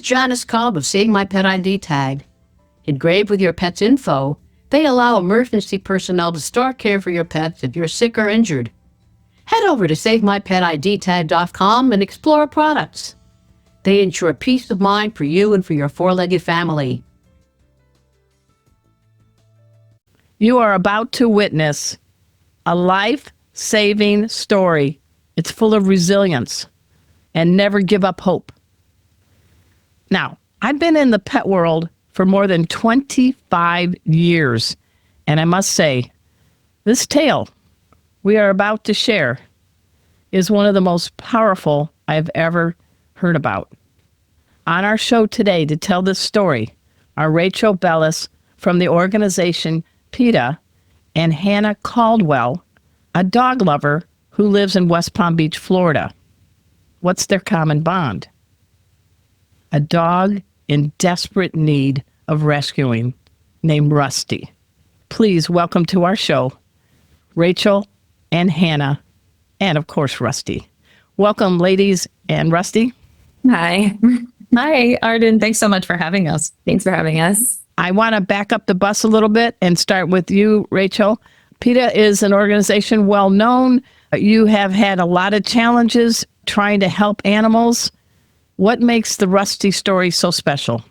is Janice Cobb of Save My Pet ID Tag. Engraved with your pet's info, they allow emergency personnel to start care for your pets if you're sick or injured. Head over to SaveMyPetIDTag.com and explore products. They ensure peace of mind for you and for your four-legged family. You are about to witness a life-saving story. It's full of resilience and never give up hope. Now, I've been in the pet world for more than 25 years, and I must say, this tale we are about to share is one of the most powerful I've ever heard about. On our show today to tell this story are Rachel Bellis from the organization PETA and Hannah Caldwell, a dog lover who lives in West Palm Beach, Florida. What's their common bond? A dog in desperate need of rescuing named Rusty. Please welcome to our show, Rachel and Hannah, and of course, Rusty. Welcome, ladies and Rusty. Hi. Hi, Arden. Thanks so much for having us. Thanks for having us. I want to back up the bus a little bit and start with you, Rachel. PETA is an organization well known. You have had a lot of challenges trying to help animals. What makes the Rusty story so special?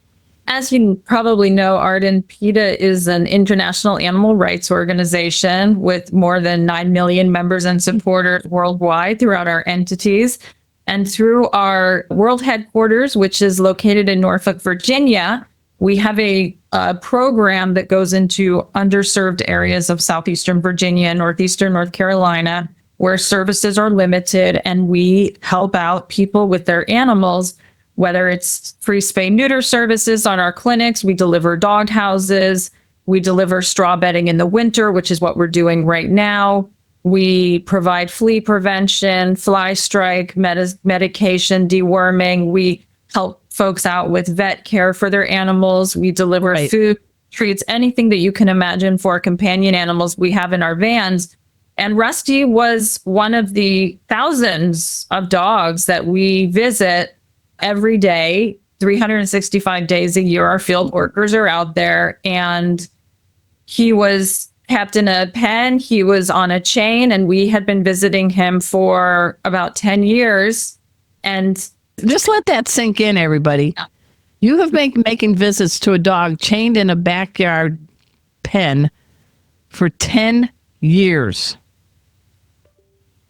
As you probably know, Arden, PETA is an international animal rights organization with more than 9 million members and supporters worldwide throughout our entities. And through our world headquarters, which is located in Norfolk, Virginia, we have a program that goes into underserved areas of southeastern Virginia and northeastern North Carolina, where services are limited, and we help out people with their animals, whether it's free spay-neuter services on our clinics. We deliver dog houses. We deliver straw bedding in the winter, which is what we're doing right now. We provide flea prevention, fly strike, medication, deworming. We help folks out with vet care for their animals. We deliver food, treats, anything that you can imagine for companion animals we have in our vans. And Rusty was one of the thousands of dogs that we visit every day, 365 days a year. Our field workers are out there, and he was kept in a pen. He was on a chain, and we had been visiting him for about 10 years. And just let that sink in, everybody. Yeah. You have been making visits to a dog chained in a backyard pen for 10 years.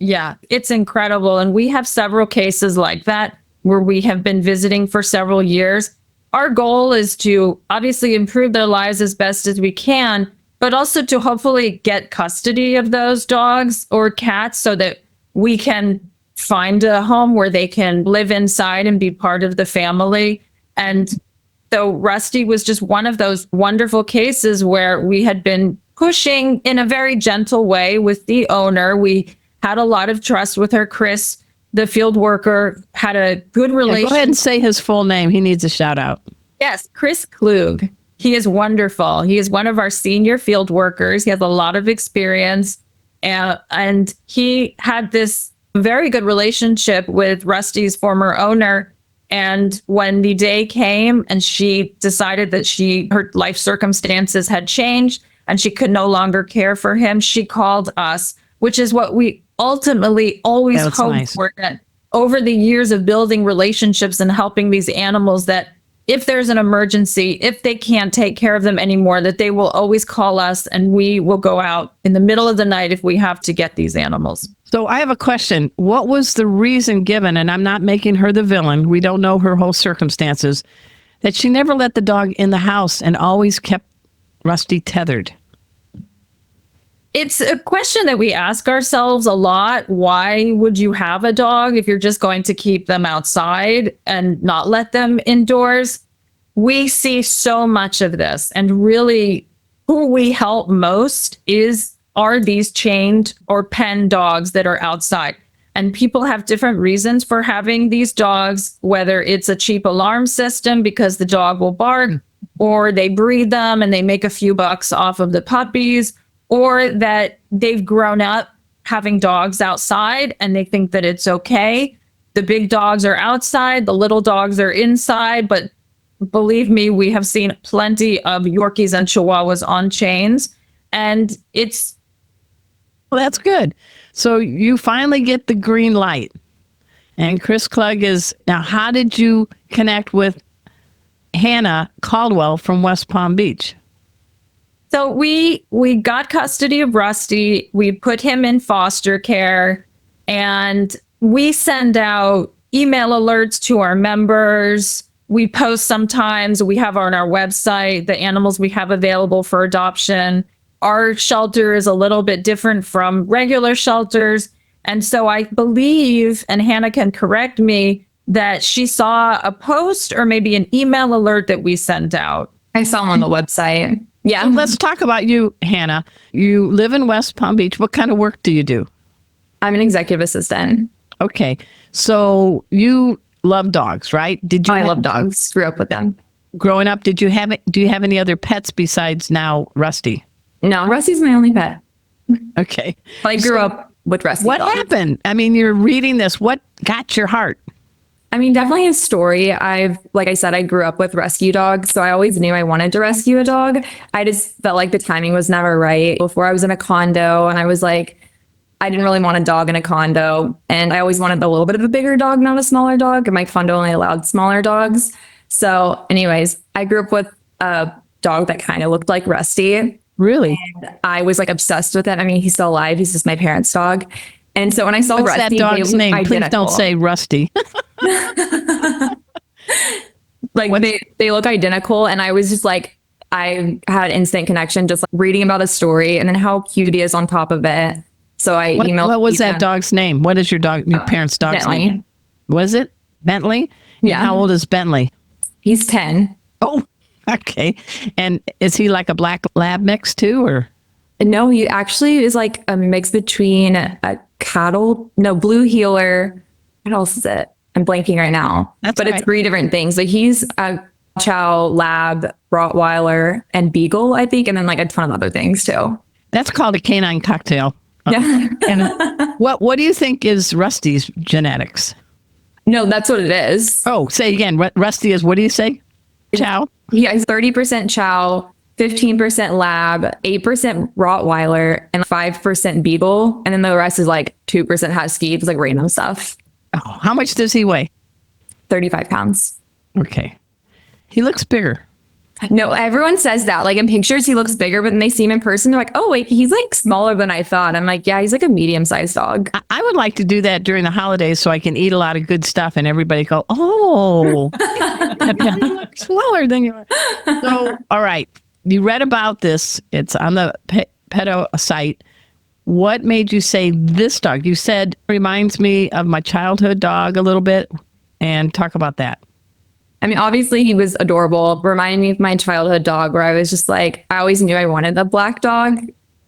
Yeah, it's incredible. And we have several cases like that where we have been visiting for several years. Our goal is to obviously improve their lives as best as we can, but also to hopefully get custody of those dogs or cats so that we can find a home where they can live inside and be part of the family. And so Rusty was just one of those wonderful cases where we had been pushing in a very gentle way with the owner. We had a lot of trust with her. Chris, the field worker, had a good relationship. Go ahead and say his full name. He needs a shout out. Yes, Chris Klug. He is wonderful. He is one of our senior field workers. He has a lot of experience. And he had this very good relationship with Rusty's former owner. And when the day came and she decided that her life circumstances had changed and she could no longer care for him, she called us, which is what we ultimately always hoped for, that over the years of building relationships and helping these animals, that if there's an emergency, if they can't take care of them anymore, that they will always call us and we will go out in the middle of the night if we have to get these animals. So I have a question. What was the reason given, and I'm not making her the villain, we don't know her whole circumstances, that she never let the dog in the house and always kept Rusty tethered? It's a question that we ask ourselves a lot. Why would you have a dog if you're just going to keep them outside and not let them indoors? We see so much of this, and really who we help most are these chained or pen dogs that are outside. And people have different reasons for having these dogs, whether it's a cheap alarm system because the dog will bark, or they breed them and they make a few bucks off of the puppies, or that they've grown up having dogs outside and they think that it's okay. the big dogs are outside, the little dogs are inside, but believe me, we have seen plenty of Yorkies and Chihuahuas on chains, and it's Well, that's good. So you finally get the green light. And Chris Klug is now. How did you connect with Hannah Caldwell from West Palm Beach? so we got custody of Rusty. We put him in foster care, and we send out email alerts to our members. We post sometimes. We have on our website the animals we have available for adoption. Our shelter is a little bit different from regular shelters. And so I believe, and Hannah can correct me, that she saw a post or maybe an email alert that we sent out. I saw him on the website. Yeah. Let's talk about you, Hannah. You live in West Palm Beach. What kind of work do you do? I'm an executive assistant. Okay. So you love dogs, right? Did you I love dogs. Grew up with them. growing up? Do you have any other pets besides now Rusty? No, Rusty's my only pet. Okay. But I grew up with Rusty. What dogs. happened? I mean, you're reading this. What got your heart? I mean, definitely his story. Like I said, I grew up with rescue dogs, so I always knew I wanted to rescue a dog. I just felt like the timing was never right. Before I was in a condo, and I was like, I didn't really want a dog in a condo, and I always wanted a little bit of a bigger dog, not a smaller dog. And my condo only allowed smaller dogs. So, anyways, I grew up with a dog that kind of looked like Rusty. Really? I was like obsessed with it. I mean, he's still alive. He's just my parents' dog. And so when I saw What's Rusty, that dog's they name? looked Please identical. don't say Rusty. Like they look identical, and I was just like, I had instant connection just like, reading about his story and then how cute he is on top of it. So I emailed. What was that Ethan. dog's name? What is your parents' dog's Bentley. name? Was it Bentley? Yeah. How old is Bentley? He's 10. Oh, okay. And is he like a black lab mix too, or? No, he actually is like a mix between a blue healer. What else is it? I'm blanking right now. That's but all it's right. 3 different things. Like he's a Chow, Lab, Rottweiler, and Beagle, I think, and then like a ton of other things too. That's called a canine cocktail. Yeah. And what do you think is Rusty's genetics? No, that's what it is. Oh, say again. Rusty is, what do you say? Chow? He has 30% Chow, 15% Lab, 8% Rottweiler, and 5% Beagle. And then the rest is like 2% Husky. It's like random stuff. Oh, how much does he weigh? 35 pounds. Okay. He looks bigger. No, everyone says that. Like in pictures, he looks bigger, but then they see him in person, they're like, oh, wait, he's like smaller than I thought. I'm like, yeah, he's like a medium-sized dog. I would like to do that during the holidays so I can eat a lot of good stuff and everybody go, oh, you look smaller than you are. So, all right. You read about this. It's on the Pedo site. What made you say this dog? You said reminds me of my childhood dog a little bit, and talk about that. I mean, obviously he was adorable. Reminded me of my childhood dog where I was just like, I always knew I wanted a black dog.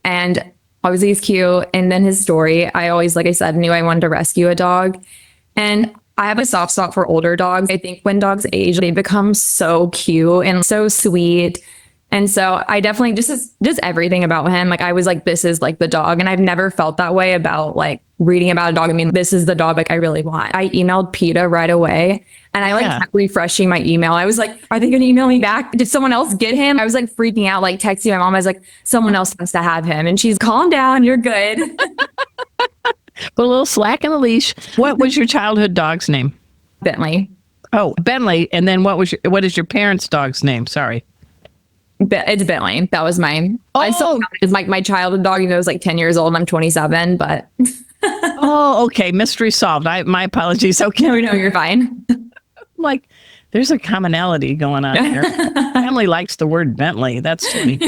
And obviously he's cute. And then his story, I always, like I said, knew I wanted to rescue a dog. And I have a soft spot for older dogs. I think when dogs age, they become so cute and so sweet. And so I definitely just everything about him. Like I was like, this is like the dog. And I've never felt that way about like reading about a dog. I mean, this is the dog like I really want. I emailed PETA right away. And I like kept refreshing my email. I was like, are they going to email me back? Did someone else get him? I was like freaking out, like texting my mom. I was like, someone else has to have him. And she's, calm down. You're good. Put a little slack in the leash. What was your childhood dog's name? Bentley. Oh, Bentley. And then what is your parents' dog's name? Sorry. It's Bentley. That was mine. I still count it as my childhood dog, even though I was like 10 years old and I'm 27, but Oh, okay. Mystery solved. My apologies. Okay. no, you're fine. Like, there's a commonality going on here. Family likes the word Bentley. That's funny.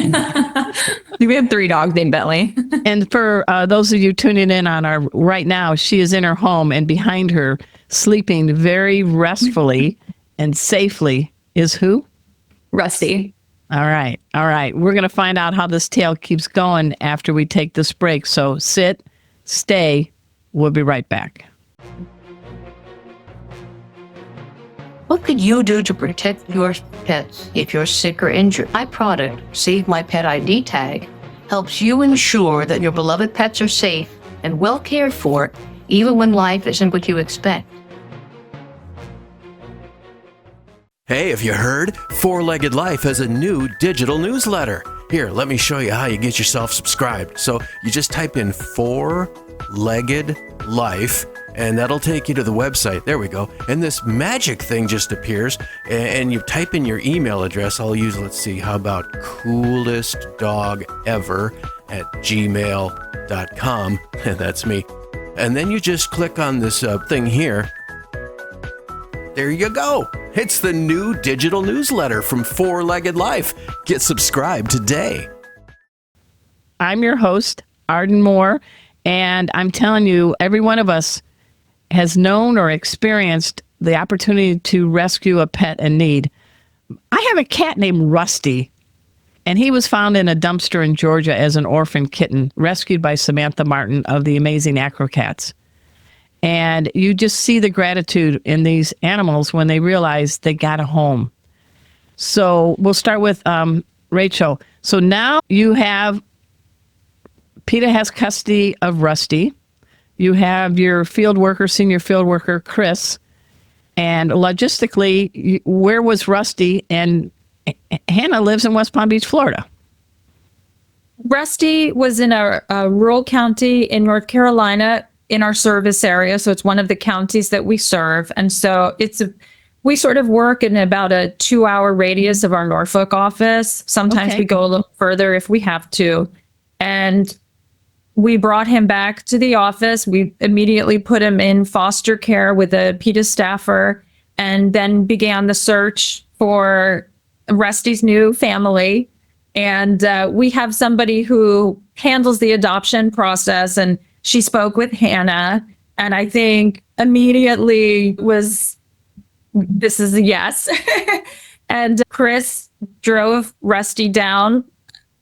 We have 3 dogs named Bentley. And for those of you tuning in on our right now, she is in her home, and behind her, sleeping very restfully and safely, is who? Rusty. All right. All right. We're going to find out how this tale keeps going after we take this break. So sit, stay. We'll be right back. What could you do to protect your pets if you're sick or injured? My product, Save My Pet ID Tag, helps you ensure that your beloved pets are safe and well cared for, even when life isn't what you expect. Hey, have you heard? Four-Legged Life has a new digital newsletter. Here, let me show you how you get yourself subscribed. So you just type in Four-Legged Life, and that'll take you to the website. There we go. And this magic thing just appears, and you type in your email address. I'll use, let's see, how about coolestdogever@gmail.com. That's me. And then you just click on this thing here. There you go. It's the new digital newsletter from Four-Legged Life. Get subscribed today. I'm your host, Arden Moore, and I'm telling you, every one of us has known or experienced the opportunity to rescue a pet in need. I have a cat named Rusty, and he was found in a dumpster in Georgia as an orphan kitten, rescued by Samantha Martin of the Amazing Acrocats. And you just see the gratitude in these animals when they realize they got a home. So we'll start with Rachel. So now PETA has custody of Rusty. You have your senior field worker, Chris. And logistically, where was Rusty? And Hannah lives in West Palm Beach, Florida. Rusty was in a rural county in North Carolina in our service area. So it's one of the counties that we serve. And so we sort of work in about a 2-hour radius of our Norfolk office. Sometimes we go a little further if we have to. And we brought him back to the office. We immediately put him in foster care with a PETA staffer and then began the search for Rusty's new family. And we have somebody who handles the adoption process, and she spoke with Hannah, and I think immediately this is a yes. And Chris drove Rusty down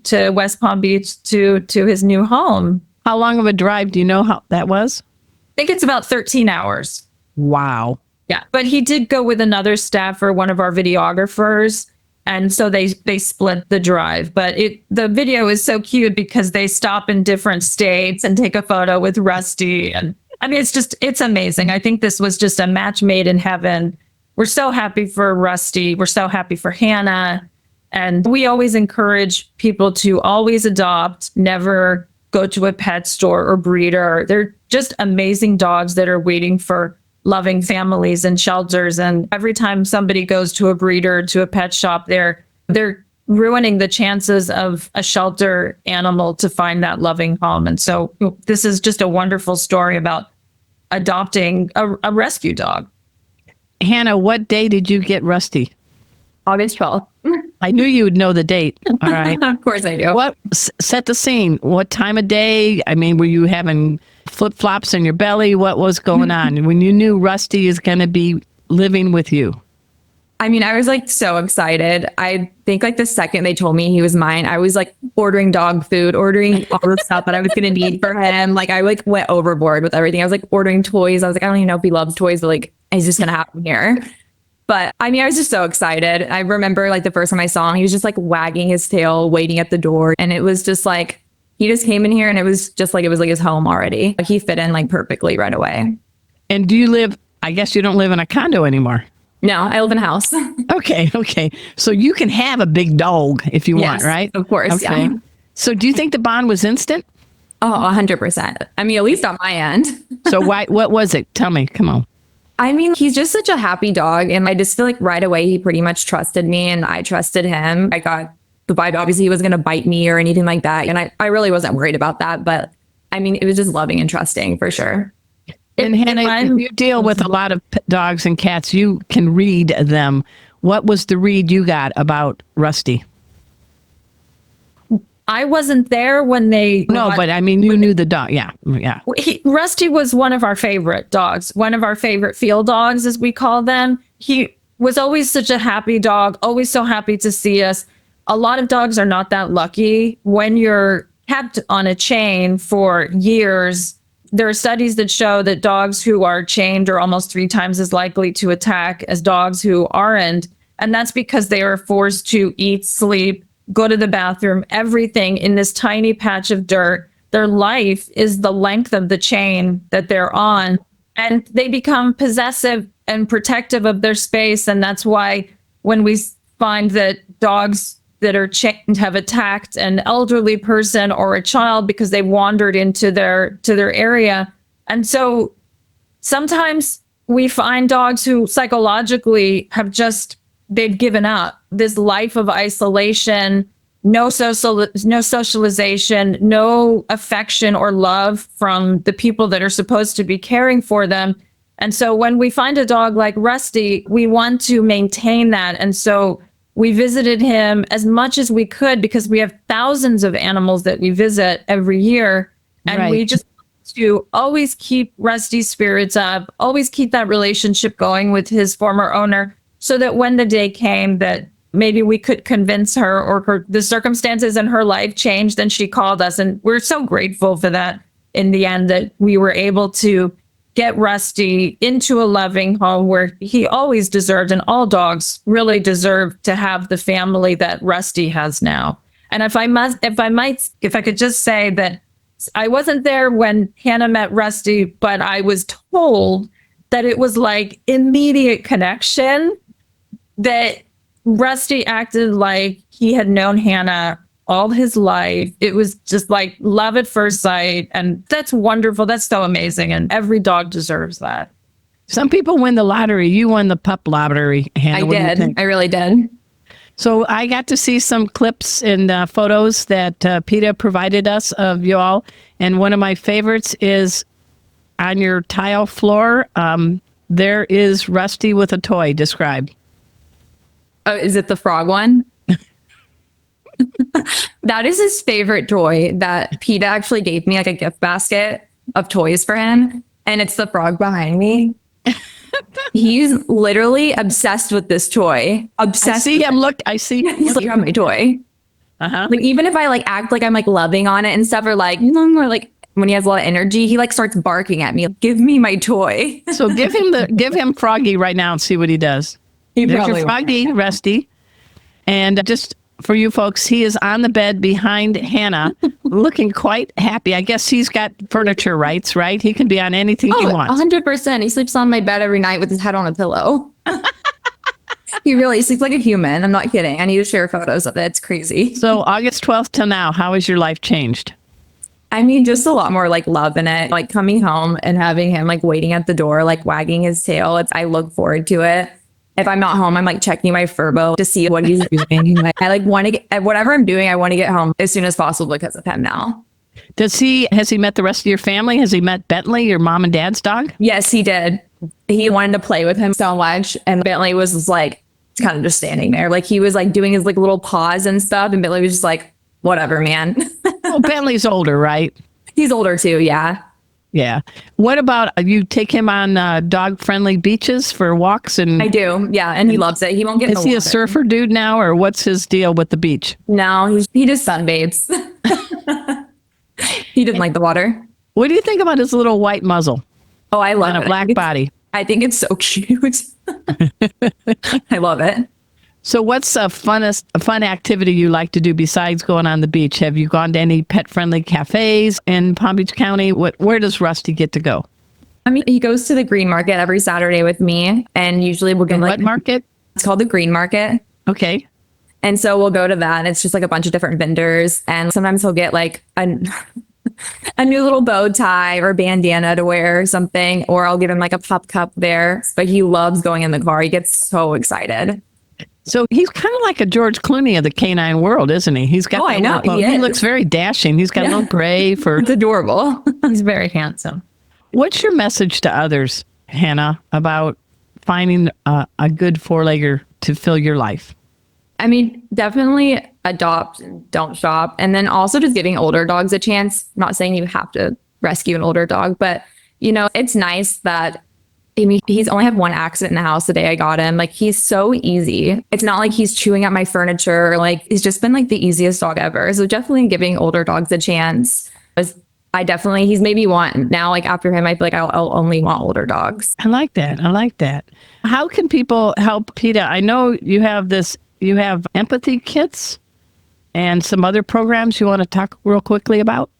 to West Palm Beach to his new home. How long of a drive do you know how that was? I think it's about 13 hours. Wow. Yeah, but he did go with another staffer, one of our videographers. And so they split the drive, but the video is so cute because they stop in different states and take a photo with Rusty. And I mean, it's amazing. I think this was just a match made in heaven. We're so happy for Rusty. We're so happy for Hannah. And we always encourage people to always adopt, never go to a pet store or breeder. They're just amazing dogs that are waiting for loving families and shelters. And every time somebody goes to a breeder, to a pet shop, they're ruining the chances of a shelter animal to find that loving home. And so this is just a wonderful story about adopting a rescue dog. Hannah, what day did you get Rusty? August 12th. I knew you would know the date. All right. Of course I do. What set the scene? What time of day? I mean, were you having flip-flops in your belly? What was going on when you knew Rusty is going to be living with you? I mean, I was like so excited. I think like the second they told me he was mine, I was like ordering dog food, ordering all the stuff that I was going to need for him. Like I like went overboard with everything. I was like ordering toys. I was like, I don't even know if he loves toys, but like, he's just going to have him here. But I mean, I was just so excited. I remember like the first time I saw him, he was just like wagging his tail, waiting at the door. And it was just like, he just came in here and it was just like, it was like his home already. He fit in like perfectly right away. And do you live, I guess you don't live in a condo anymore. No, I live in a house. Okay. So you can have a big dog if you want, Yes, right? of course. Okay. Yeah. So do you think the bond was instant? Oh, 100%. I mean, at least on my end. So what was it? Tell me, come on. I mean, he's just such a happy dog. And I just feel like right away, he pretty much trusted me and I trusted him. I got the vibe, obviously he was going to bite me or anything like that. And I really wasn't worried about that. But I mean, it was just loving and trusting for sure. And Hannah, you deal with a lot of dogs and cats. You can read them. What was the read you got about Rusty? I wasn't there when they... No, but I mean, you knew the dog. Yeah. Rusty was one of our favorite dogs, one of our favorite field dogs, as we call them. He was always such a happy dog, always so happy to see us. A lot of dogs are not that lucky. When you're kept on a chain for years, there are studies that show that dogs who are chained are almost 3 times as likely to attack as dogs who aren't. And that's because they are forced to eat, sleep, go to the bathroom, everything in this tiny patch of dirt. Their life is the length of the chain that they're on. And they become possessive and protective of their space. And that's why when we find that dogs that are chained have attacked an elderly person or a child because they wandered into their area. And so sometimes we find dogs who psychologically have just, they've given up this life of isolation, no socialization, no affection or love from the people that are supposed to be caring for them. And so when we find a dog like Rusty, we want to maintain that. And so we visited him as much as we could because we have thousands of animals that we visit every year. And we Right. just want to always keep Rusty's spirits up, always keep that relationship going with his former owner, so that when the day came that maybe we could convince her, or the circumstances in her life changed, and she called us. And we're so grateful for that in the end, that we were able to get Rusty into a loving home where he always deserved, and all dogs really deserve to have the family that Rusty has now. And if I could just say that I wasn't there when Hannah met Rusty, but I was told that it was like immediate connection, that Rusty acted like he had known Hannah all his life. It was just like love at first sight. And that's wonderful. That's so amazing. And every dog deserves that. Some people win the lottery. You won the pup lottery, Hannah. I What do you did. think? I really did. So I got to see some clips and photos that PETA provided us of you all. And one of my favorites is on your tile floor. There is Rusty with a toy. Describe. Oh, is it the frog one? That is his favorite toy that PETA actually gave me, like a gift basket of toys for him. And it's the frog behind me. He's literally obsessed with this toy. Obsessed. I see him. Look, I see. He's like, you have my toy. Uh-huh. Like, even if I like act like I'm like loving on it and stuff, or like, or like when he has a lot of energy, he like starts barking at me. Give me my toy. So give him Froggy right now and see what he does. He There's probably your will. Froggy, Rusty. And just for you folks, he is on the bed behind Hannah, looking quite happy. I guess he's got furniture rights, right? He can be on anything he Oh, wants. 100%. He sleeps on my bed every night with his head on a pillow. He sleeps like a human. I'm not kidding. I need to share photos of it. It's crazy. So August 12th till now, how has your life changed? I mean, just a lot more like love in it. Like coming home and having him like waiting at the door, like wagging his tail. I look forward to it. If I'm not home, I'm like checking my Furbo to see what he's doing. Like, I like want to get whatever I'm doing. I want to get home as soon as possible because of him now. Has he met the rest of your family? Has he met Bentley, your mom and dad's dog? Yes, he did. He wanted to play with him so much, and Bentley was just like kind of just standing there, like he was like doing his like little paws and stuff, and Bentley was just like, whatever, man. Well, Bentley's older, right? He's older too, yeah. Yeah. What about you take him on dog-friendly beaches for walks? And I do, yeah, and he loves it. He won't get in is the he a water. surfer dude now, or what's his deal with the beach? No, he just sunbathes. He didn't like the water. What do you think about his little white muzzle Oh, I love and a it. black body? I think it's so cute. I love it. So what's a fun activity you like to do besides going on the beach? Have you gone to any pet-friendly cafes in Palm Beach County? Where does Rusty get to go? I mean, he goes to the Green Market every Saturday with me, and usually we'll go What like market? it's called the Green Market. Okay. And so we'll go to that, and it's just like a bunch of different vendors. And sometimes he'll get like a new little bow tie or bandana to wear or something, or I'll give him like a pup cup there. But he loves going in the car. He gets so excited. So he's kind of like a George Clooney of the canine world, isn't he? He's got. Oh, I know. He He is. looks very dashing. He's got a little gray fur. It's adorable. He's very handsome. What's your message to others, Hannah, about finding a good four-legger to fill your life? I mean, definitely adopt, don't shop. And then also just giving older dogs a chance. I'm not saying you have to rescue an older dog, but it's nice that, I mean, he's only had one accident in the house the day I got him. Like, he's so easy. It's not like he's chewing at my furniture. Like, he's just been like the easiest dog ever. So definitely giving older dogs a chance. He's maybe one now, like after him, I feel like I'll only want older dogs. I like that. I like that. How can people help PETA? I know you have empathy kits and some other programs you want to talk real quickly about.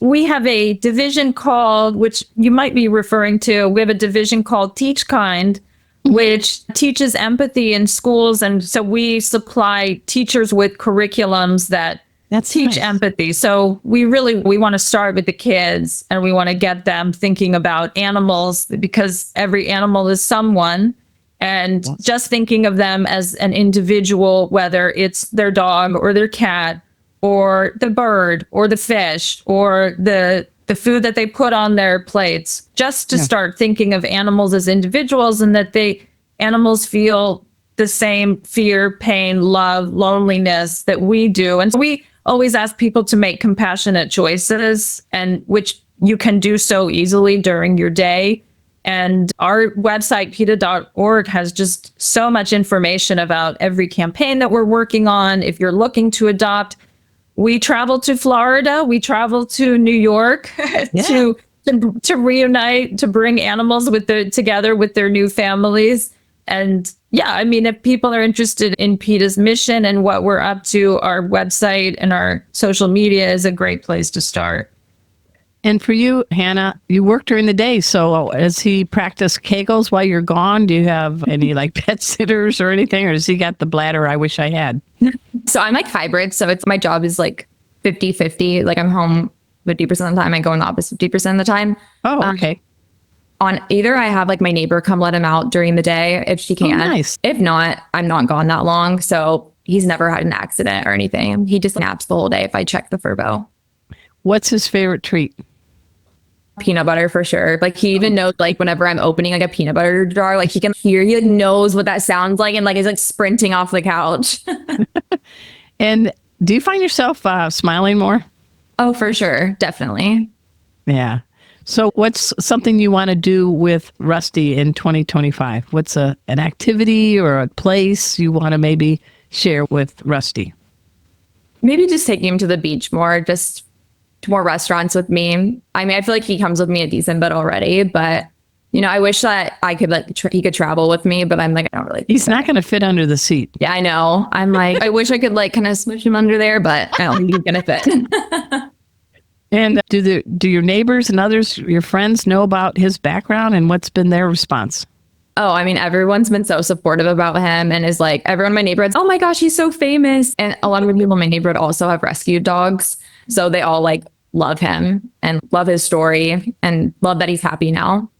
We have a division called, which you might be referring to, we have a division called Teach Kind, which teaches empathy in schools. And so we supply teachers with curriculums that teach nice. empathy. So we want to start with the kids, and we want to get them thinking about animals, because every animal is someone. And just thinking of them as an individual, whether it's their dog or their cat or the bird or the fish or the food that they put on their plates, just to start thinking of animals as individuals, and that animals feel the same fear, pain, love, loneliness that we do. And we always ask people to make compassionate choices, and which you can do so easily during your day. And our website, PETA.org, has just so much information about every campaign that we're working on. If you're looking to adopt, we travel to Florida, we travel to New York to reunite, to bring animals together with their new families. And yeah, I mean, if people are interested in PETA's mission and what we're up to, our website and our social media is a great place to start. And for you, Hannah, you work during the day. So does he practice Kegels while you're gone? Do you have any like pet sitters or anything? Or does he got the bladder I wish I had? So I'm like hybrid. So my job is like 50-50. Like I'm home 50% of the time. I go in the office 50% of the time. Oh, okay. On either I have like my neighbor come let him out during the day if she can. Nice. If not, I'm not gone that long. So he's never had an accident or anything. He just naps the whole day if I check the Furbo. What's his favorite treat? Peanut butter for sure. Like he even knows, like whenever I'm opening like a peanut butter jar, like he can hear, he like knows what that sounds like, and like is like sprinting off the couch. And do you find yourself smiling more? Oh, for sure. Definitely. Yeah. So what's something you want to do with Rusty in 2025? What's an activity or a place you want to maybe share with Rusty? Maybe just taking him to the beach more, just to more restaurants with me. I mean, I feel like he comes with me a decent bit already, but you know, I wish that I could like he could travel with me, but I'm like, I don't really. He's not going to fit under the seat. Yeah, I know. I'm like, I wish I could like kind of smush him under there, but I don't think he's gonna fit. And do your neighbors and others, your friends, know about his background, and what's been their response? Oh, I mean, everyone's been so supportive about him, and is like, everyone in my neighborhood's, oh my gosh, he's so famous. And a lot of people in my neighborhood also have rescued dogs. So they all like love him and love his story and love that he's happy now.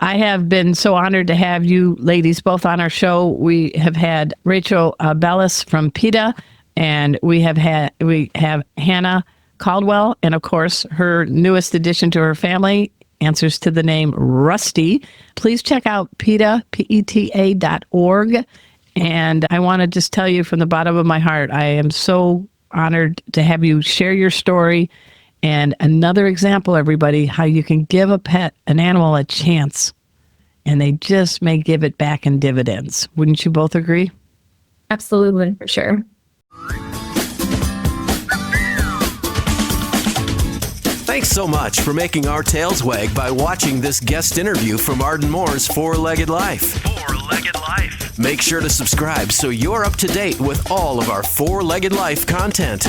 I have been so honored to have you ladies both on our show. We have had Rachel Bellis from PETA, and we have Hannah Caldwell, and of course, her newest addition to her family answers to the name Rusty. Please check out PETA, PETA.org. And I want to just tell you from the bottom of my heart, I am so honored to have you share your story. And another example, everybody, how you can give a pet, an animal, a chance, and they just may give it back in dividends. Wouldn't you both agree? Absolutely, for sure. Thanks so much for making our tails wag by watching this guest interview from Arden Moore's Four-Legged Life. Four-Legged Life. Make sure to subscribe so you're up to date with all of our Four-Legged Life content.